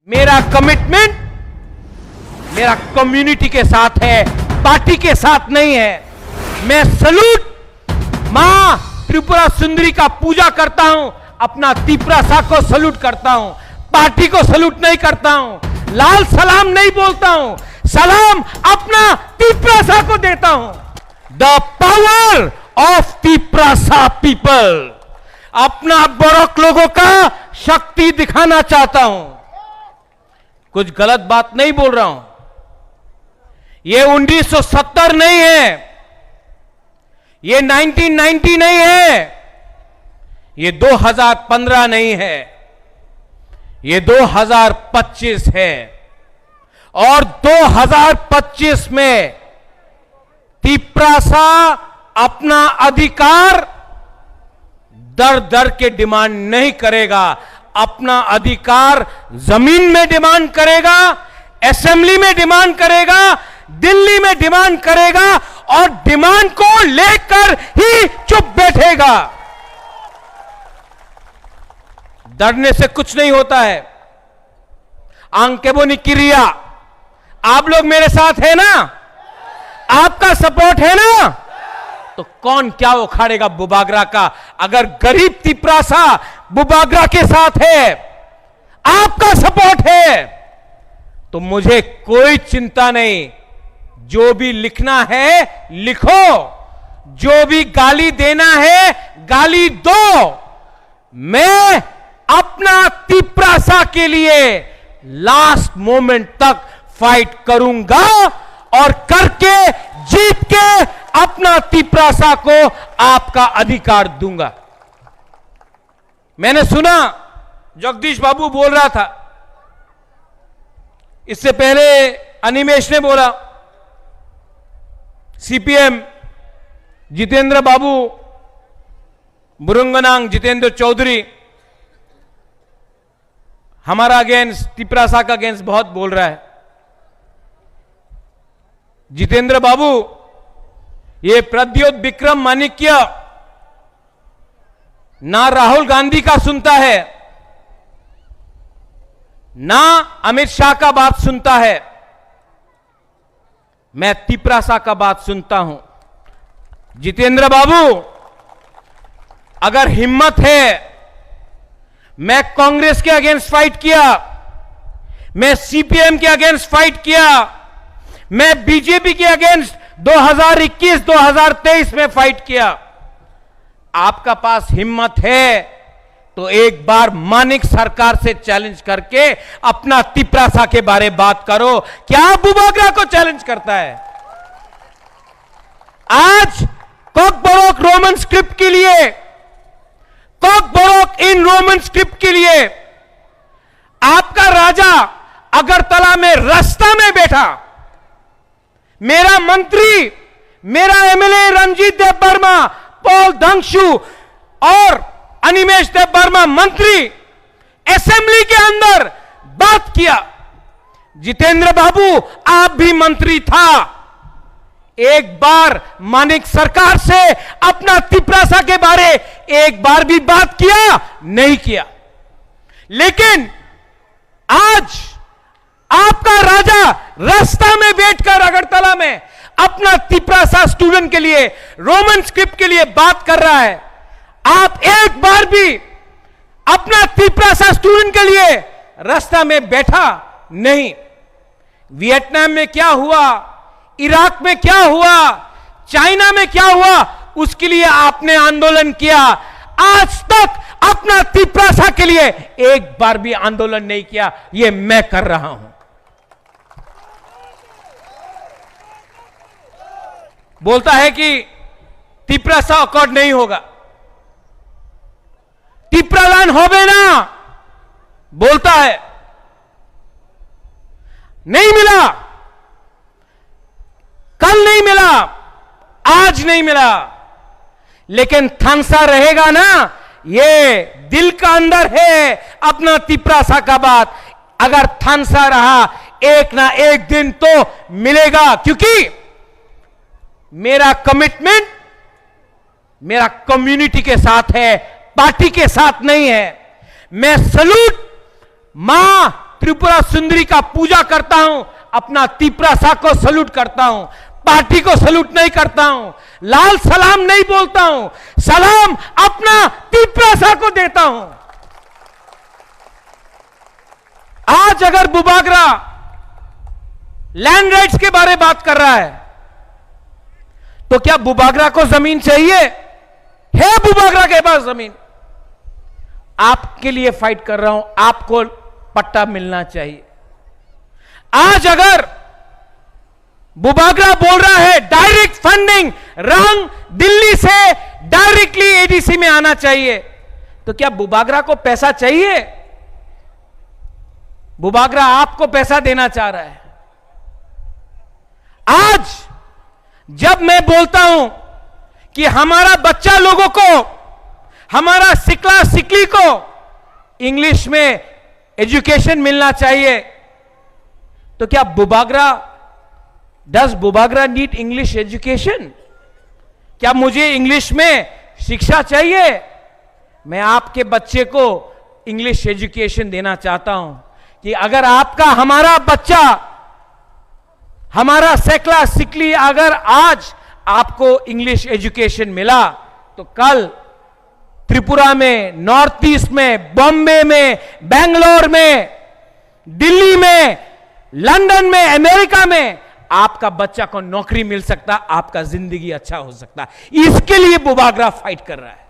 मेरा कमिटमेंट मेरा कम्युनिटी के साथ है, पार्टी के साथ नहीं है। मैं सलूट मां त्रिपुरा सुंदरी का पूजा करता हूं, अपना तिपरासा को सलूट करता हूं, पार्टी को सलूट नहीं करता हूं, लाल सलाम नहीं बोलता हूं, सलाम अपना तिपरासा को देता हूं। The power of Tiprasa people, अपना बड़क लोगों का शक्ति दिखाना चाहता हूं। कुछ गलत बात नहीं बोल रहा हूं। ये 1970 नहीं है, ये 1990 नहीं है, ये 2015 नहीं है, ये 2025 है। और 2025 में तिपरासा अपना अधिकार दर दर के डिमांड नहीं करेगा, अपना अधिकार जमीन में डिमांड करेगा, असेंबली में डिमांड करेगा, दिल्ली में डिमांड करेगा और डिमांड को लेकर ही चुप बैठेगा। डरने से कुछ नहीं होता है। आंकेबोनी क्रिया, आप लोग मेरे साथ है ना? आपका सपोर्ट है ना? तो कौन क्या उखाड़ेगा बुबागरा का? अगर गरीब तिपरासा बुबागरा के साथ है, आपका सपोर्ट है, तो मुझे कोई चिंता नहीं। जो भी लिखना है लिखो, जो भी गाली देना है गाली दो। मैं अपना तिपरासा के लिए लास्ट मोमेंट तक फाइट करूंगा और करके जीत के अपना तिपरासा को आपका अधिकार दूंगा। मैंने सुना जगदीश बाबू बोल रहा था, इससे पहले अनिमेश ने बोला, सीपीएम जितेंद्र बाबू, बुरुंगनांग जितेंद्र चौधरी हमारा अगेंस्ट, तिपरासा का अगेंस्ट बहुत बोल रहा है। जितेंद्र बाबू, ये प्रद्योत विक्रम माणिक्य ना राहुल गांधी का सुनता है, ना अमित शाह का बात सुनता है, मैं तिपरासा का बात सुनता हूं। जितेंद्र बाबू, अगर हिम्मत है, मैं कांग्रेस के अगेंस्ट फाइट किया, मैं सीपीएम के अगेंस्ट फाइट किया, मैं बीजेपी के अगेंस्ट 2021-2023 में फाइट किया। आपका पास हिम्मत है तो एक बार मानिक सरकार से चैलेंज करके अपना तिपरासा के बारे में बात करो। क्या बुबागरा को चैलेंज करता है? आज कॉकबोरोक रोमन स्क्रिप्ट के लिए, कॉकबोरोक इन रोमन स्क्रिप्ट के लिए आपका राजा अगरतला में रास्ता में बैठा, मेरा मंत्री, मेरा एमएलए रणजीत देव वर्मा, पॉल धंगशू और अनिमेश देव वर्मा मंत्री असेंबली के अंदर बात किया। जितेंद्र बाबू, आप भी मंत्री था, एक बार मानिक सरकार से अपना तिपरासा के बारे एक बार भी बात किया? नहीं किया। लेकिन आज आपका राजा रास्ता में बैठकर अगरतला में अपना तिपरासा स्टूडेंट के लिए, रोमन स्क्रिप्ट के लिए बात कर रहा है। आप एक बार भी अपना तिपरासा स्टूडेंट के लिए रास्ता में बैठा नहीं। वियतनाम में क्या हुआ, इराक में क्या हुआ, चाइना में क्या हुआ, उसके लिए आपने आंदोलन किया। आज तक अपना तिपरासा के लिए एक बार भी आंदोलन नहीं किया। यह मैं कर रहा हूं। बोलता है कि तिपरासा अकॉर्ड नहीं होगा, तिपरालान होबे ना, बोलता है। नहीं मिला, कल नहीं मिला, आज नहीं मिला, लेकिन थानसा रहेगा ना। ये दिल का अंदर है अपना तिपरासा का बात। अगर थानसा रहा, एक ना एक दिन तो मिलेगा, क्योंकि मेरा कमिटमेंट मेरा कम्युनिटी के साथ है, पार्टी के साथ नहीं है। मैं सलूट मां त्रिपुरा सुंदरी का पूजा करता हूं, अपना तिपरासा को सल्यूट करता हूं, पार्टी को सल्यूट नहीं करता हूं, लाल सलाम नहीं बोलता हूं, सलाम अपना तिपरासा को देता हूं। आज अगर बुबागरा लैंड राइट्स के बारे में बात कर रहा है, तो क्या बुबागरा को जमीन चाहिए? है बुबागरा के पास जमीन? आपके लिए फाइट कर रहा हूं, आपको पट्टा मिलना चाहिए। आज अगर बुबागरा बोल रहा है डायरेक्ट फंडिंग रंग दिल्ली से डायरेक्टली एडीसी में आना चाहिए, तो क्या बुबागरा को पैसा चाहिए? बुबागरा आपको पैसा देना चाह रहा है। आज जब मैं बोलता हूं कि हमारा बच्चा लोगों को, हमारा सिकला सिकली को इंग्लिश में एजुकेशन मिलना चाहिए, तो क्या does Bubagra need English education? क्या मुझे इंग्लिश में शिक्षा चाहिए? मैं आपके बच्चे को इंग्लिश एजुकेशन देना चाहता हूं कि अगर आपका, हमारा बच्चा, हमारा सेकला सिकली अगर आज आपको इंग्लिश एजुकेशन मिला, तो कल त्रिपुरा में, नॉर्थ ईस्ट में, बॉम्बे में, बेंगलोर में, दिल्ली में, लंदन में, अमेरिका में आपका बच्चा को नौकरी मिल सकता, आपका जिंदगी अच्छा हो सकता। इसके लिए बुबागरा फाइट कर रहा है।